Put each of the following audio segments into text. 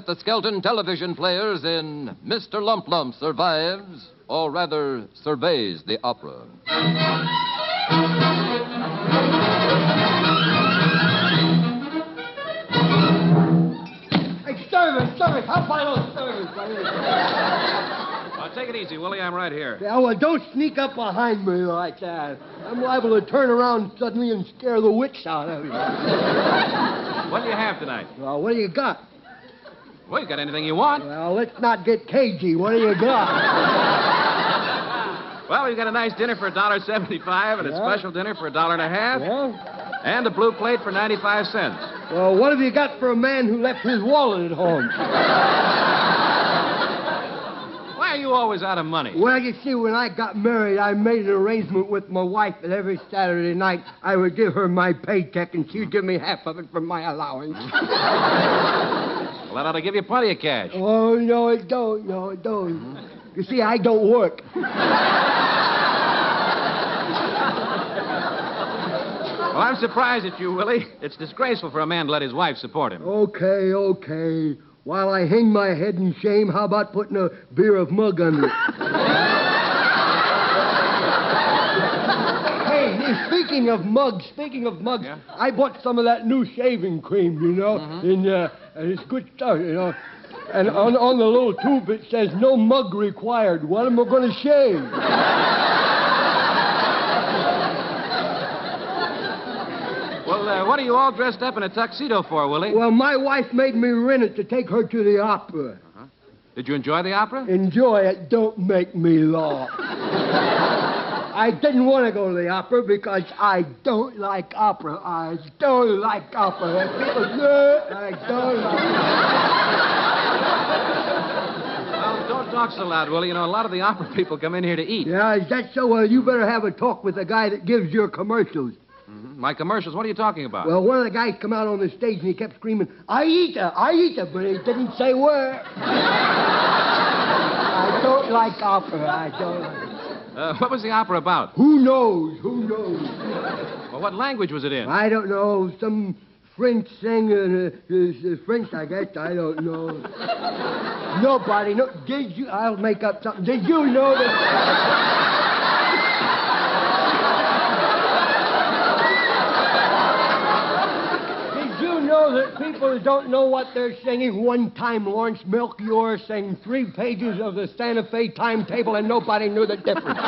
the Skelton television players in Mr. Lump Lump Survives, or rather, surveys the opera. Hey, service, how about those service? Take it easy, Willie. I'm right here. Yeah, well, don't sneak up behind me like that. I'm liable to turn around suddenly and scare the witch out of you. What do you have tonight? Well, what do you got? Well, you got anything you want? Well, let's not get cagey. What do you got? Well, we've got a nice dinner for $1.75 and a special dinner for $1.50. Yeah? And a blue plate for 95 cents. Well, what have you got for a man who left his wallet at home? Why are you always out of money? Well, you see, when I got married, I made an arrangement with my wife that every Saturday night I would give her my paycheck and she'd give me half of it from my allowance. Well, that ought to give you plenty of cash. Oh, no, it don't. No, it don't. You see, I don't work. Well, I'm surprised at you, Willie. It's disgraceful for a man to let his wife support him. Okay. While I hang my head in shame, how about putting a beer of mug under it? Hey, speaking of mugs, Yeah? I bought some of that new shaving cream, you know, and it's good stuff, you know. And on the little tube it says no mug required. What am I going to shave? Well, what are you all dressed up in a tuxedo for, Willie? Well, my wife made me rent it to take her to the opera. Did you enjoy the opera? Enjoy it, don't make me laugh. I didn't want to go to the opera because I don't like opera. I don't like opera. And people say, I don't like Well, don't talk so loud, Willie. You know, a lot of the opera people come in here to eat. Yeah, is that so? Well, you better have a talk with the guy that gives your commercials. My commercials, what are you talking about? Well, one of the guys come out on the stage and he kept screaming, Aita, but he didn't say where. I don't like opera. I don't like it. What was the opera about? Who knows? Well, what language was it in? I don't know. Some French singer, French, I guess. I don't know. Nobody knows. I'll make up something. Did you know that... that people don't know what they're singing. One time, Lawrence Melchior sang 3 pages of the Santa Fe timetable, and nobody knew the difference.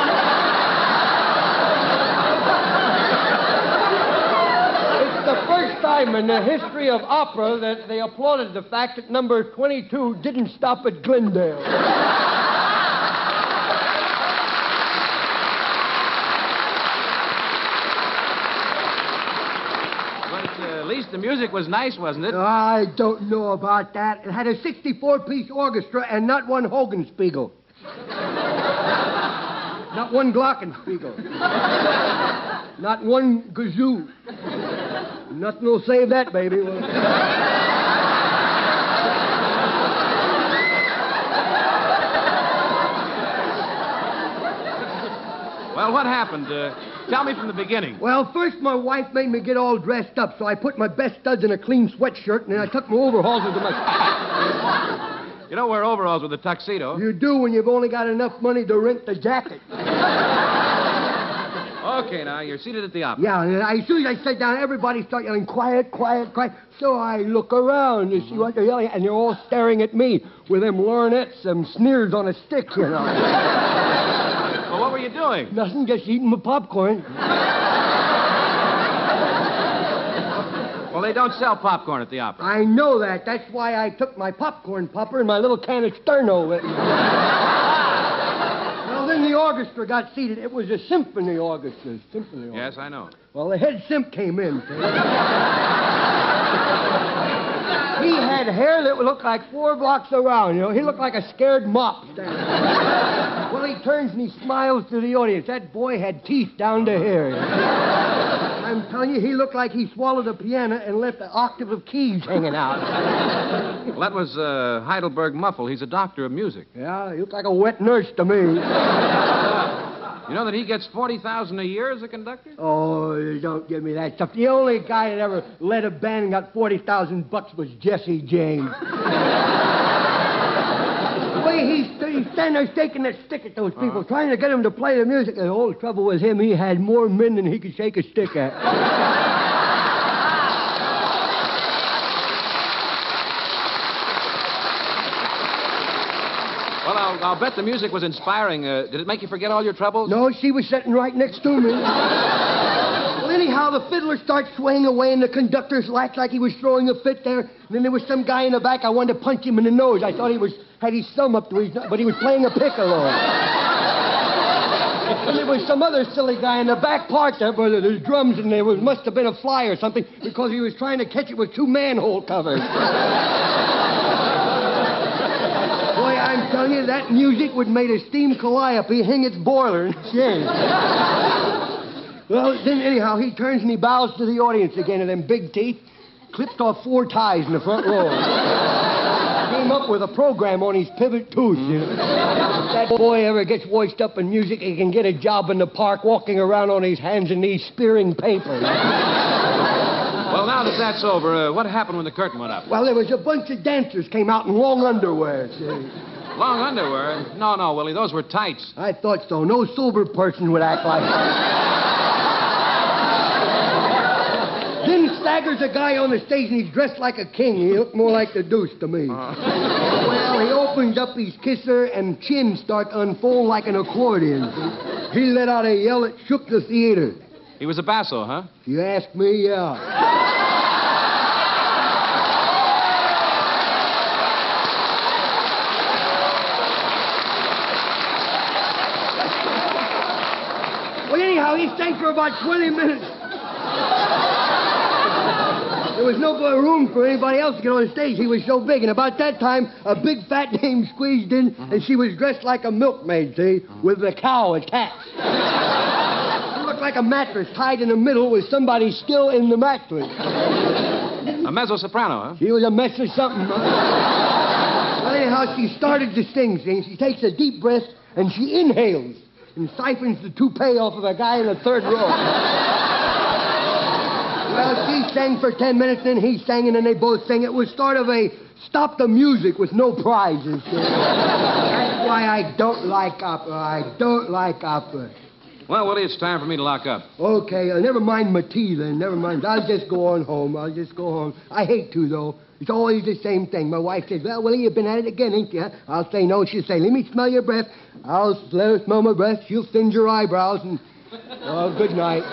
It's the first time in the history of opera that they applauded the fact that number 22 didn't stop at Glendale. At least the music was nice, wasn't it? I don't know about that. It had a 64-piece orchestra and not one Hogenspiegel. Not one Glockenspiegel. Not one kazoo. Nothing will save that, baby. Well, what happened? Tell me from the beginning. Well, first my wife made me get all dressed up, so I put my best studs in a clean sweatshirt, and then I tucked my overalls into my... You don't wear overalls with a tuxedo. You do when you've only got enough money to rent the jacket. Okay, now, you're seated at the opera. Yeah, and as soon as I sat down, everybody started yelling, quiet, quiet, quiet. So I look around to see what they're yelling at, and they're all staring at me with them lorgnettes, them sneers on a stick, you know. Well, what were you doing? Nothing, just eating my popcorn. Well, they don't sell popcorn at the opera. I know that. That's why I took my popcorn popper and my little can of Sterno with me. Well, then the orchestra got seated. It was a symphony orchestra. Yes, I know. Well, the head simp came in. He had hair that looked like 4 blocks around, you know. He looked like a scared mop. Well, he turns and he smiles to the audience. That boy had teeth down to here. I'm telling you, he looked like he swallowed a piano and left an octave of keys hanging out. Well, that was Heidelberg Muffle. He's a doctor of music. Yeah, he looked like a wet nurse to me. You know that he gets $40,000 a year as a conductor? Oh, don't give me that stuff. The only guy that ever led a band and got $40,000 was Jesse James. He's standing there shaking that stick at those people, trying to get them to play the music. And the whole trouble with him, he had more men than he could shake a stick at. Well, I'll bet the music was inspiring. Did it make you forget all your troubles? No, she was sitting right next to me. Well, anyhow, the fiddler starts swaying away, and the conductor's laughed like he was throwing a fit there. And then there was some guy in the back. I wanted to punch him in the nose. I thought he had his thumb up to his nose, but he was playing a piccolo. And there was some other silly guy in the back part there where there's drums, and there must have been a fly or something because he was trying to catch it with 2 manhole covers. Boy, I'm telling you, that music would made a steam calliope hang its boiler and change. Well, then, anyhow, he turns and he bows to the audience again, and them big teeth clipped off 4 ties in the front row. Came up with a program on his pivot tooth, you know. If that boy ever gets voiced up in music, he can get a job in the park walking around on his hands and knees spearing paper. Well, now that that's over, what happened when the curtain went up? Well, there was a bunch of dancers came out in long underwear, see. Long underwear? No, Willie, those were tights. I thought so. No sober person would act like that. Then staggers a guy on the stage, and he's dressed like a king. He looked more like the Deuce to me. Well, he opens up his kisser, and chin start to unfold like an accordion. He let out a yell that shook the theater. He was a basso, huh? If you ask me, yeah. Well, anyhow, he sang for about 20 minutes. There was no room for anybody else to get on the stage. He was so big. And about that time, a big fat dame squeezed in, and she was dressed like a milkmaid, see, with a cow attached. She looked like a mattress tied in the middle with somebody still in the mattress. A mezzo-soprano, huh? She was a mess of something. Well, anyhow, she started to sing, see. She takes a deep breath, and she inhales and siphons the toupee off of a guy in the 3rd row. Well, she sang for 10 minutes, then he sang, and then they both sang. It was sort of a stop the music with no prizes. That's why I don't like opera. I don't like opera. Well, Willie, it's time for me to lock up. Okay, never mind my tea, then. Never mind. I'll just go on home. I'll just go home. I hate to, though. It's always the same thing. My wife says, well, Willie, you've been at it again, ain't you? I'll say no. She'll say, let me smell your breath. I'll let her smell my breath. She'll singe your eyebrows, and, well, good night.